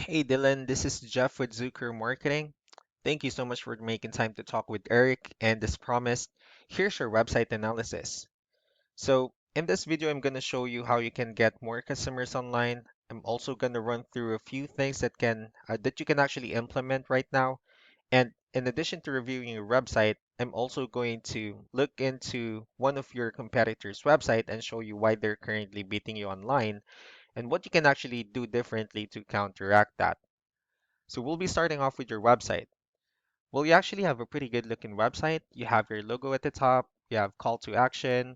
Hey Dylan, this is Jeff with Zucker Marketing. Thank you so much for making time to talk with Eric. And as promised, here's your website analysis. So, in this video, I'm going to show you how you can get more customers online. I'm also going to run through a few things that you can actually implement right now. And in addition to reviewing your website, I'm also going to look into one of your competitors' website and show you why they're currently beating you online and what you can actually do differently to counteract that. So we'll be starting off with your website. Well, you actually have a pretty good looking website. You have your logo at the top, you have call to action,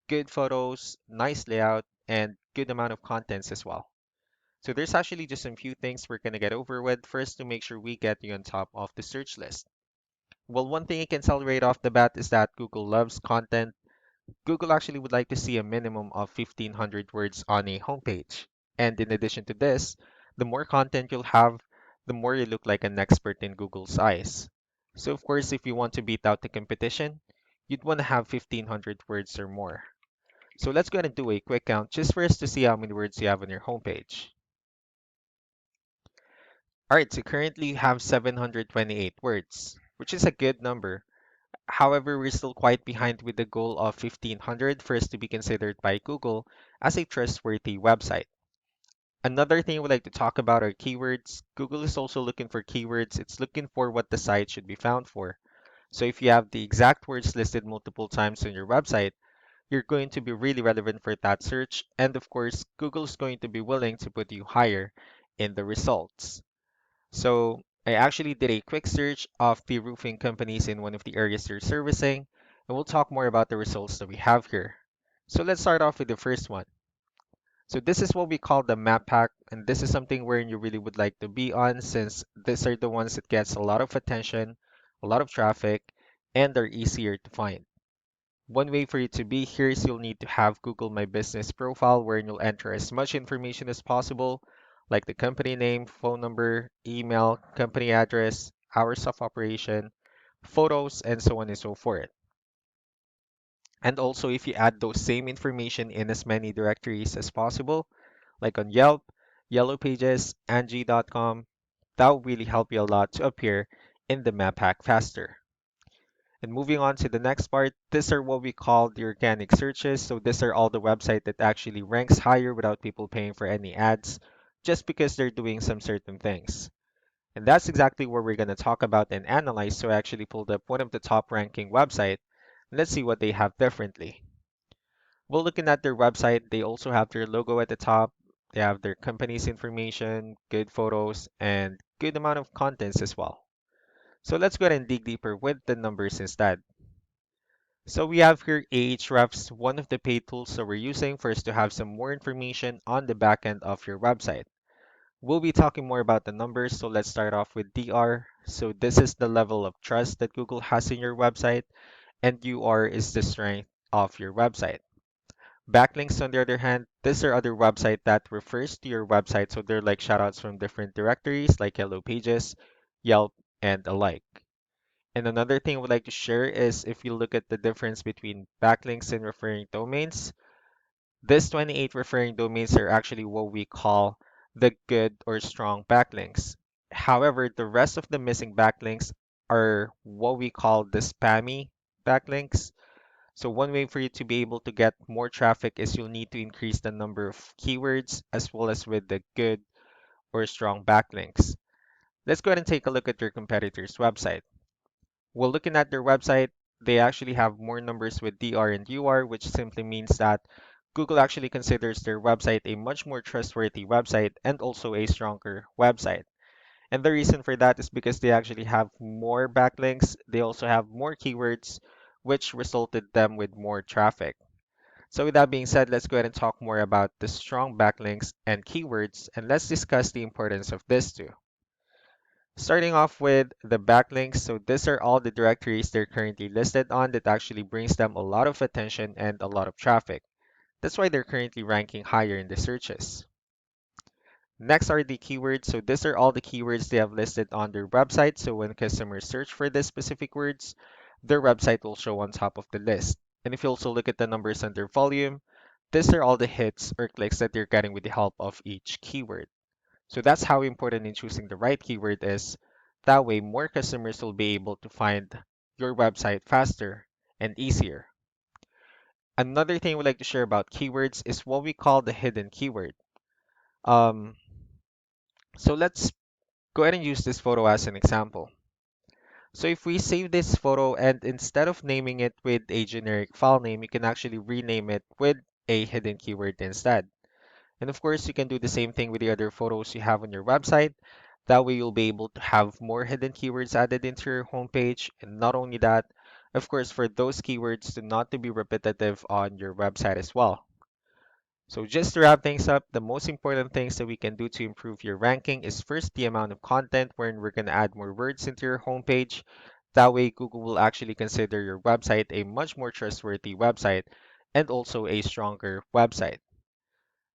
good photos, nice layout, and good amount of contents as well. So there's actually just some few things we're gonna get over with first to make sure we get you on top of the search list. Well, one thing you can tell right off the bat is that Google loves content. Google actually would like to see a minimum of 1,500 words on a homepage. And in addition to this, the more content you'll have, the more you look like an expert in Google's eyes. So of course, if you want to beat out the competition, you'd want to have 1,500 words or more. So let's go ahead and do a quick count just for us to see how many words you have on your homepage. All right, so currently you have 728 words, which is a good number. However, we're still quite behind with the goal of 1,500 for us to be considered by Google as a trustworthy website. Another thing we'd like to talk about are keywords. Google is also looking for keywords. It's looking for what the site should be found for. So if you have the exact words listed multiple times on your website, you're going to be really relevant for that search. And of course, Google is going to be willing to put you higher in the results. So I actually did a quick search of the roofing companies in one of the areas they're servicing, and we'll talk more about the results that we have here. So let's start off with the first one. So this is what we call the map pack, and this is something where you really would like to be on since these are the ones that gets a lot of attention, a lot of traffic, and they're easier to find. One way for you to be here is you'll need to have Google My Business profile where you'll enter as much information as possible, like the company name, phone number, email, company address, hours of operation, photos, and so on and so forth. And also, if you add those same information in as many directories as possible, like on Yelp, Yellow Pages, Angie.com, that will really help you a lot to appear in the map pack faster. And moving on to the next part, these are what we call the organic searches. So these are all the website that actually ranks higher without people paying for any ads, just because they're doing some certain things. And that's exactly what we're going to talk about and analyze. So I actually pulled up one of the top ranking website. Let's see what they have differently. Well, looking at their website, they also have their logo at the top. They have their company's information, good photos, and good amount of contents as well. So let's go ahead and dig deeper with the numbers instead. So we have here Ahrefs, one of the paid tools that we're using for us to have some more information on the back end of your website. We'll be talking more about the numbers, so let's start off with DR. So this is the level of trust that Google has in your website, and UR is the strength of your website. Backlinks, on the other hand, these are other website that refers to your website, so they're like shoutouts from different directories like Yellow Pages, Yelp, and alike. And another thing I would like to share is if you look at the difference between backlinks and referring domains, these 28 referring domains are actually what we call the good or strong backlinks. However, the rest of the missing backlinks are what we call the spammy backlinks. So one way for you to be able to get more traffic is you'll need to increase the number of keywords as well as with the good or strong backlinks. Let's go ahead and take a look at your competitor's website. Well, looking at their website, they actually have more numbers with DR and UR, which simply means that Google actually considers their website a much more trustworthy website and also a stronger website. And the reason for that is because they actually have more backlinks, they also have more keywords, which resulted them with more traffic. So with that being said, let's go ahead and talk more about the strong backlinks and keywords, and let's discuss the importance of this too. Starting off with the backlinks, so these are all the directories they're currently listed on that actually brings them a lot of attention and a lot of traffic. That's why they're currently ranking higher in the searches. Next are the keywords. So these are all the keywords they have listed on their website. So when customers search for these specific words, their website will show on top of the list. And if you also look at the numbers under volume, these are all the hits or clicks that they're getting with the help of each keyword. So that's how important in choosing the right keyword is. That way, more customers will be able to find your website faster and easier. Another thing we'd like to share about keywords is what we call the hidden keyword. Um, so let's go ahead and use this photo as an example. So if we save this photo and instead of naming it with a generic file name, you can actually rename it with a hidden keyword instead. And of course, you can do the same thing with the other photos you have on your website. That way, you'll be able to have more hidden keywords added into your homepage. And not only that, of course, for those keywords to not to be repetitive on your website as well. So just to wrap things up, the most important things that we can do to improve your ranking is first the amount of content wherein we're going to add more words into your homepage. That way, Google will actually consider your website a much more trustworthy website and also a stronger website.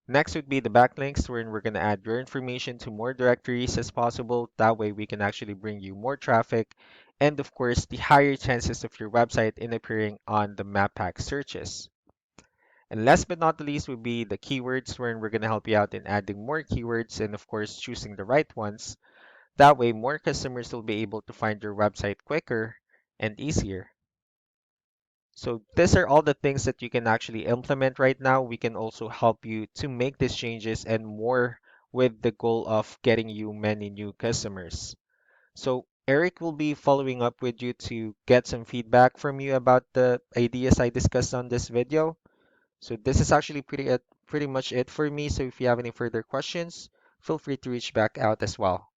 Next would be the backlinks, wherein we're going to add your information to more directories as possible. That way, we can actually bring you more traffic. And of course, the higher chances of your website in appearing on the map pack searches. And last but not the least would be the keywords, wherein we're going to help you out in adding more keywords and, of course, choosing the right ones. That way, more customers will be able to find your website quicker and easier. So these are all the things that you can actually implement right now. We can also help you to make these changes and more with the goal of getting you many new customers. So Eric will be following up with you to get some feedback from you about the ideas I discussed on this video. So this is actually pretty much it for me. So if you have any further questions, feel free to reach back out as well.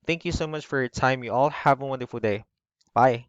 Thank you so much for your time. You all have a wonderful day. Bye.